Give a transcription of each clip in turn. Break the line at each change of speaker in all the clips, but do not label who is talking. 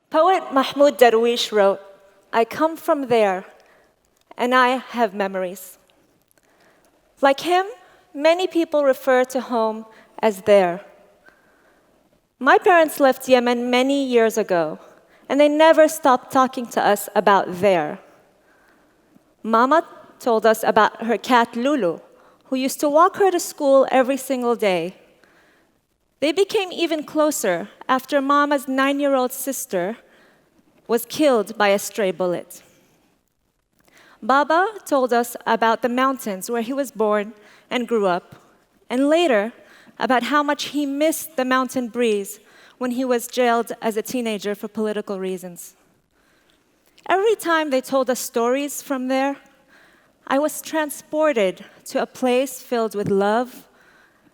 Poet Mahmoud Darwish wrote, "I come from there, and I have memories." Like him, many people refer to home as there. My parents left Yemen many years ago, and they never stopped talking to us about there. Mama told us about her cat Lulu, who used to walk her to school every single day. They became even closer after Mama's 9-year-old sister was killed by a stray bullet. Baba told us about the mountains where he was born and grew up, and later about how much he missed the mountain breeze when he was jailed as a teenager for political reasons. Every time they told us stories from there, I was transported to a place filled with love,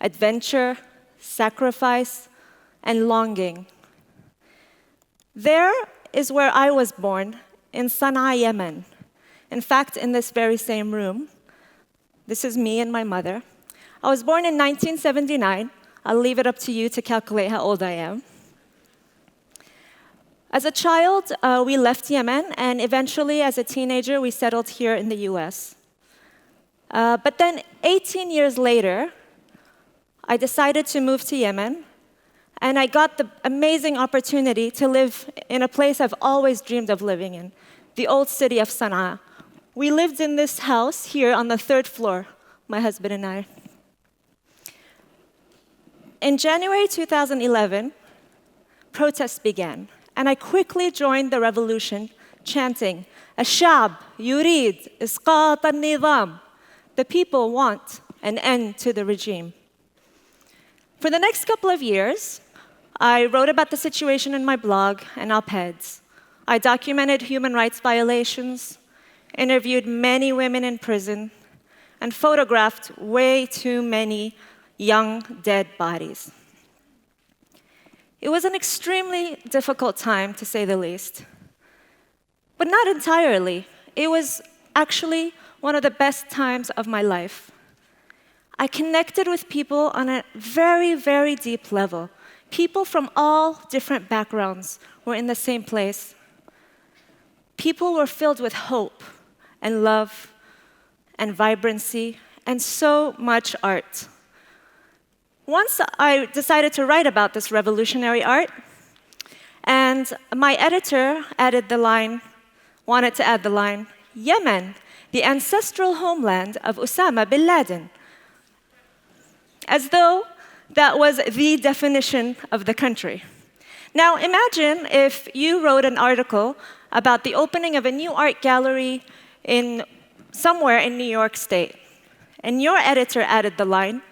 adventure, sacrifice, and longing. There is where I was born, in Sana'a, Yemen. In fact, in this very same room. This is me and my mother. I was born in 1979. I'll leave it up to you to calculate how old I am. As a child, we left Yemen, and eventually, as a teenager, we settled here in the US. But then 18 years later, I decided to move to Yemen, and I got the amazing opportunity to live in a place I've always dreamed of living in, the old city of Sana'a. We lived in this house here on the 3rd floor, my husband and I. In January 2011, protests began, and I quickly joined the revolution, chanting, "Ash-sha'b yurid isqat al-nizam." The people want an end to the regime. For the next couple of years, I wrote about the situation in my blog and op-eds. I documented human rights violations, interviewed many women in prison, and photographed way too many young, dead bodies. It was an extremely difficult time, to say the least. But not entirely. It was actually one of the best times of my life. I connected with people on a very, very deep level. People from all different backgrounds were in the same place. People were filled with hope and love and vibrancy and so much art. Once I decided to write about this revolutionary art, and my editor wanted to add the line, "Yemen, the ancestral homeland of Osama bin Laden," as though that was the definition of the country. Now imagine if you wrote an article about the opening of a new art gallery somewhere in New York State, and your editor added the line,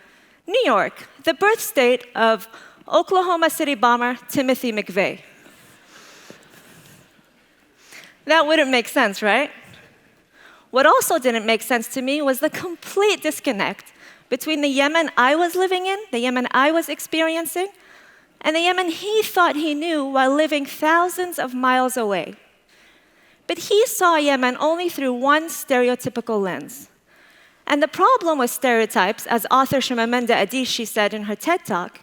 "New York, the birth state of Oklahoma City bomber Timothy McVeigh." That wouldn't make sense, right? What also didn't make sense to me was the complete disconnect between the Yemen I was living in, the Yemen I was experiencing, and the Yemen he thought he knew while living thousands of miles away. But he saw Yemen only through one stereotypical lens. And the problem with stereotypes, as author Shimamanda Adichie said in her TED Talk,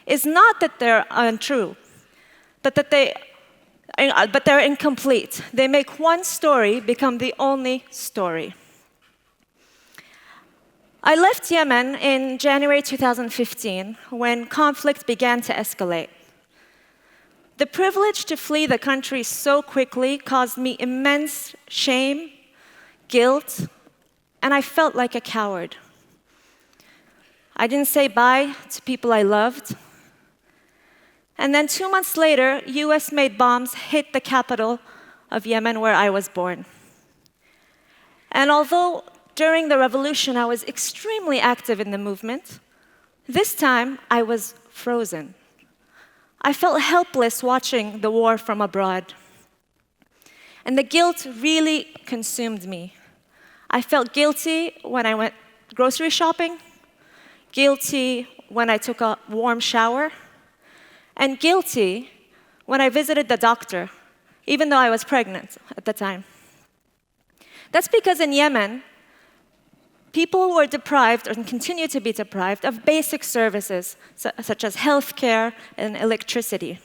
is not that they're untrue, but they're incomplete. They make one story become the only story. I left Yemen in January 2015 when conflict began to escalate. The privilege to flee the country so quickly caused me immense shame, guilt, and I felt like a coward. I didn't say bye to people I loved. And then 2 months later, US-made bombs hit the capital of Yemen where I was born. And although during the revolution I was extremely active in the movement, this time I was frozen. I felt helpless watching the war from abroad. And the guilt really consumed me. I felt guilty when I went grocery shopping, guilty when I took a warm shower, and guilty when I visited the doctor, even though I was pregnant at the time. That's because in Yemen, people were deprived and continue to be deprived of basic services such as healthcare and electricity.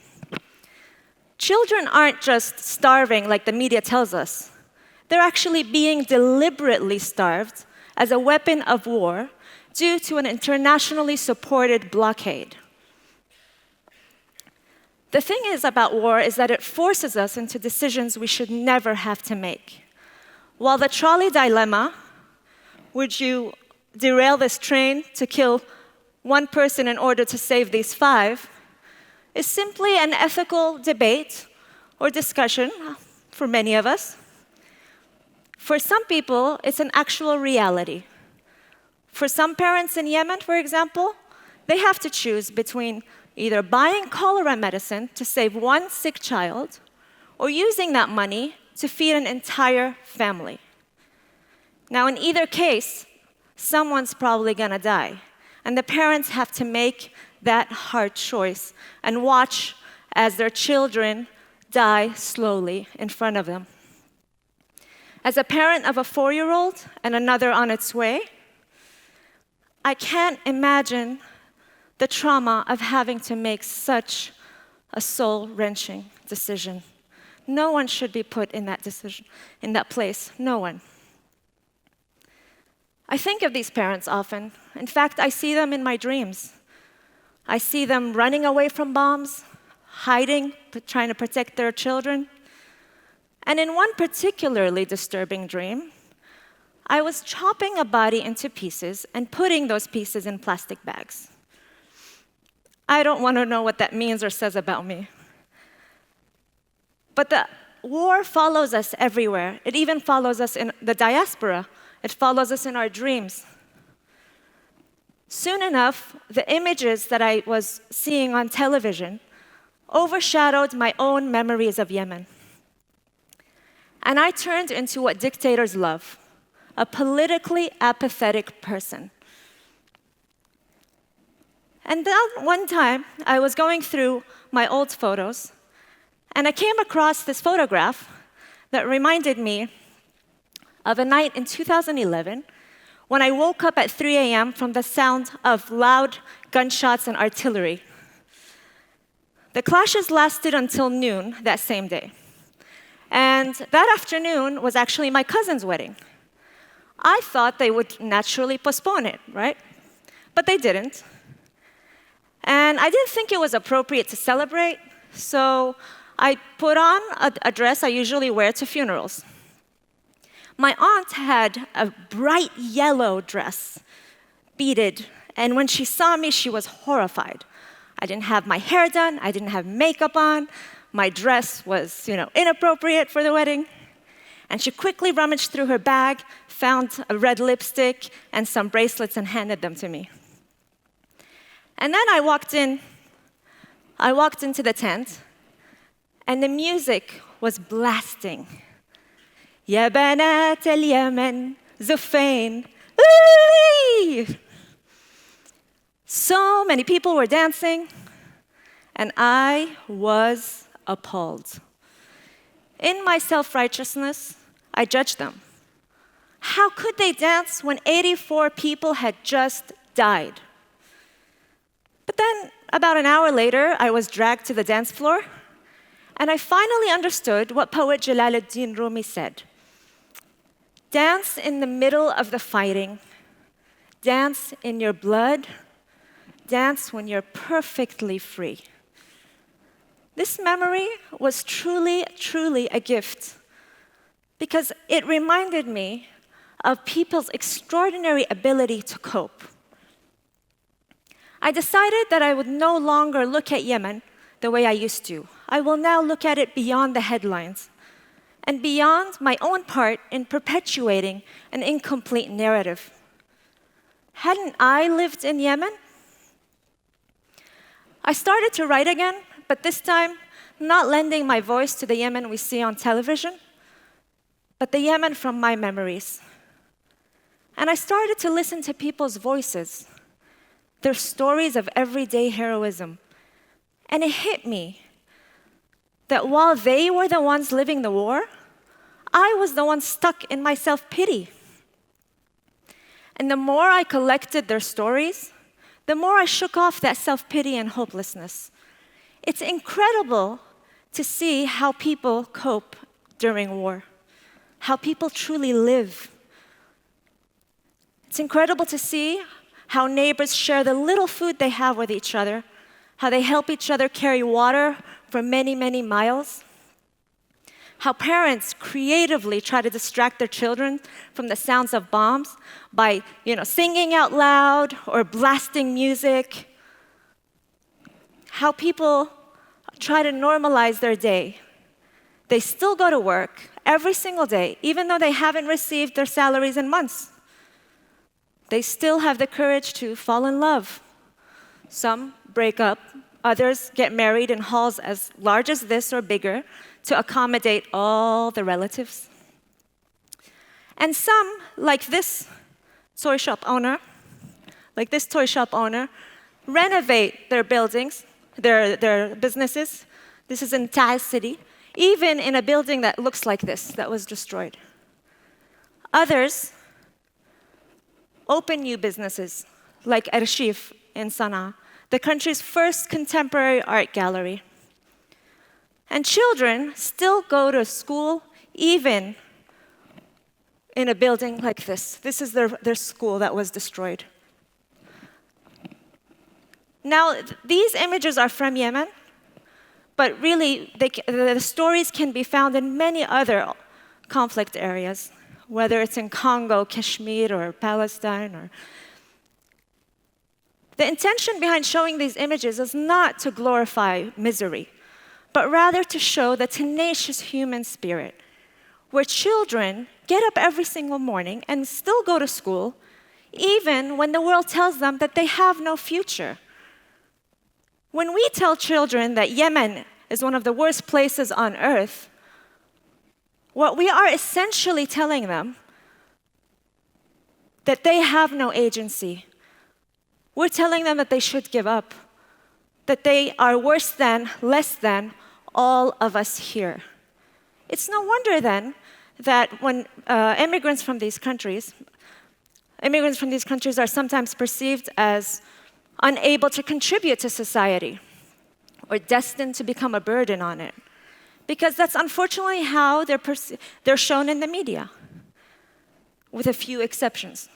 Children aren't just starving like the media tells us. They're actually being deliberately starved as a weapon of war due to an internationally supported blockade. The thing is about war is that it forces us into decisions we should never have to make. While the trolley dilemma, would you derail this train to kill one person in order to save these 5, is simply an ethical debate or discussion for many of us. For some people, it's an actual reality. For some parents in Yemen, for example, they have to choose between either buying cholera medicine to save one sick child or using that money to feed an entire family. Now, in either case, someone's probably gonna die, and the parents have to make that hard choice and watch as their children die slowly in front of them. As a parent of a 4-year-old and another on its way, I can't imagine the trauma of having to make such a soul-wrenching decision. No one should be put in that decision, in that place. No one. I think of these parents often. In fact, I see them in my dreams. I see them running away from bombs, hiding, trying to protect their children. And in one particularly disturbing dream, I was chopping a body into pieces and putting those pieces in plastic bags. I don't want to know what that means or says about me. But the war follows us everywhere. It even follows us in the diaspora. It follows us in our dreams. Soon enough, the images that I was seeing on television overshadowed my own memories of Yemen. And I turned into what dictators love, a politically apathetic person. And then one time, I was going through my old photos, and I came across this photograph that reminded me of a night in 2011 when I woke up at 3 a.m. from the sound of loud gunshots and artillery. The clashes lasted until noon that same day. And that afternoon was actually my cousin's wedding. I thought they would naturally postpone it, right? But they didn't. And I didn't think it was appropriate to celebrate, so I put on a dress I usually wear to funerals. My aunt had a bright yellow dress, beaded, and when she saw me, she was horrified. I didn't have my hair done, I didn't have makeup on, my dress was, inappropriate for the wedding. And she quickly rummaged through her bag, found a red lipstick and some bracelets and handed them to me. And then I walked into the tent, and the music was blasting. يا بنات اليمن زفين. So many people were dancing, and I was appalled. In my self-righteousness, I judged them. How could they dance when 84 people had just died? But then, about an hour later, I was dragged to the dance floor, and I finally understood what poet Jalaluddin Rumi said. Dance in the middle of the fighting. Dance in your blood. Dance when you're perfectly free. This memory was truly, truly a gift because it reminded me of people's extraordinary ability to cope. I decided that I would no longer look at Yemen the way I used to. I will now look at it beyond the headlines and beyond my own part in perpetuating an incomplete narrative. Hadn't I lived in Yemen? I started to write again, but this time not lending my voice to the Yemen we see on television, but the Yemen from my memories. And I started to listen to people's voices, their stories of everyday heroism. And it hit me that while they were the ones living the war, I was the one stuck in my self-pity. And the more I collected their stories, the more I shook off that self-pity and hopelessness. It's incredible to see how people cope during war, how people truly live. It's incredible to see how neighbors share the little food they have with each other, how they help each other carry water for many, many miles, how parents creatively try to distract their children from the sounds of bombs by, singing out loud or blasting music, how people try to normalize their day. They still go to work every single day, even though they haven't received their salaries in months. They still have the courage to fall in love. Some break up, others get married in halls as large as this or bigger to accommodate all the relatives. And some, like this toy shop owner, renovate their buildings, their businesses. This is in Taiz city, even in a building that looks like this, that was destroyed. Others open new businesses, like Arshif in Sana'a, the country's first contemporary art gallery. And children still go to school, even in a building like this. This is their school that was destroyed. Now, these images are from Yemen, but really, the stories can be found in many other conflict areas, whether it's in Congo, Kashmir, or Palestine. The intention behind showing these images is not to glorify misery, but rather to show the tenacious human spirit, where children get up every single morning and still go to school, even when the world tells them that they have no future. When we tell children that Yemen is one of the worst places on earth, what we are essentially telling them that they have no agency. We're telling them that they should give up, that they are worse than, less than all of us here. It's no wonder then that when immigrants from these countries are sometimes perceived as unable to contribute to society or destined to become a burden on it. Because that's unfortunately how they're shown in the media, with a few exceptions.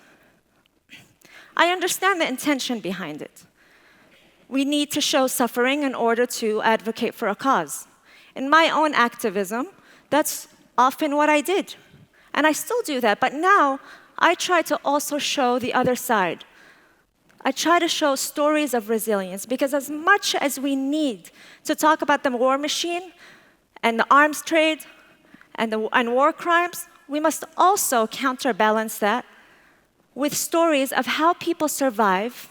I understand the intention behind it. We need to show suffering in order to advocate for a cause. In my own activism, that's often what I did. And I still do that, but now I try to also show the other side. I try to show stories of resilience, because as much as we need to talk about the war machine and the arms trade and war crimes, we must also counterbalance that with stories of how people survive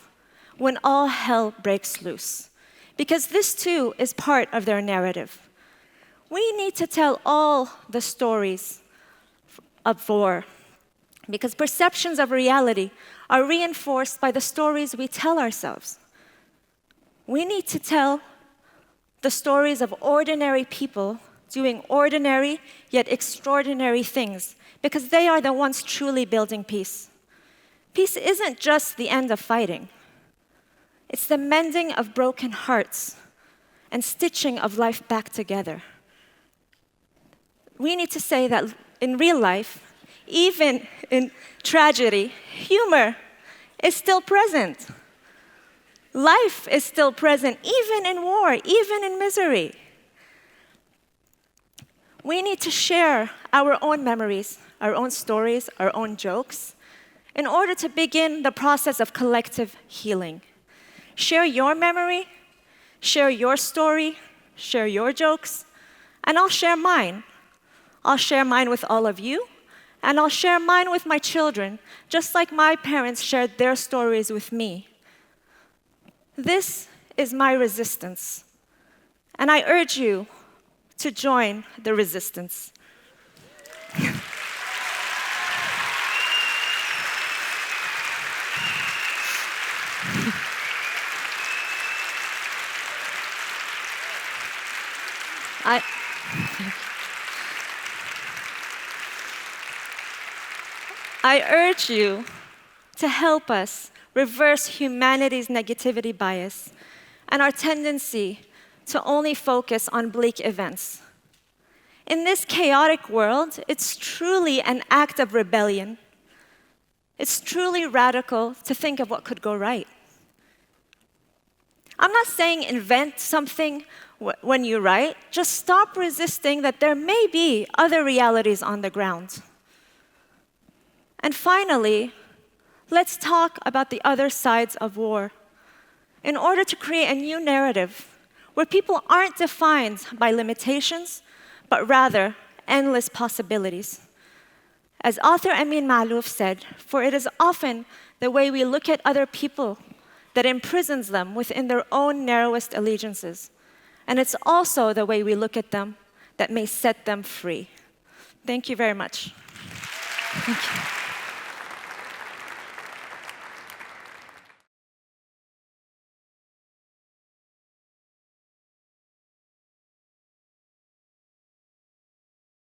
when all hell breaks loose. Because this too is part of their narrative. We need to tell all the stories of war, because perceptions of reality are reinforced by the stories we tell ourselves. We need to tell the stories of ordinary people doing ordinary yet extraordinary things, because they are the ones truly building peace. Peace isn't just the end of fighting. It's the mending of broken hearts and stitching of life back together. We need to say that in real life, even in tragedy, humor is still present. Life is still present, even in war, even in misery. We need to share our own memories, our own stories, our own jokes, in order to begin the process of collective healing. Share your memory, share your story, share your jokes, and I'll share mine. I'll share mine with all of you, and I'll share mine with my children, just like my parents shared their stories with me. This is my resistance, and I urge you to join the resistance. I urge you to help us reverse humanity's negativity bias and our tendency to only focus on bleak events. In this chaotic world, it's truly an act of rebellion. It's truly radical to think of what could go right. I'm not saying invent something when you write. Just stop resisting that there may be other realities on the ground. And finally, let's talk about the other sides of war. In order to create a new narrative where people aren't defined by limitations, but rather endless possibilities. As author Amin Maalouf said, for it is often the way we look at other people that imprisons them within their own narrowest allegiances. And it's also the way we look at them that may set them free. Thank you very much. Thank you.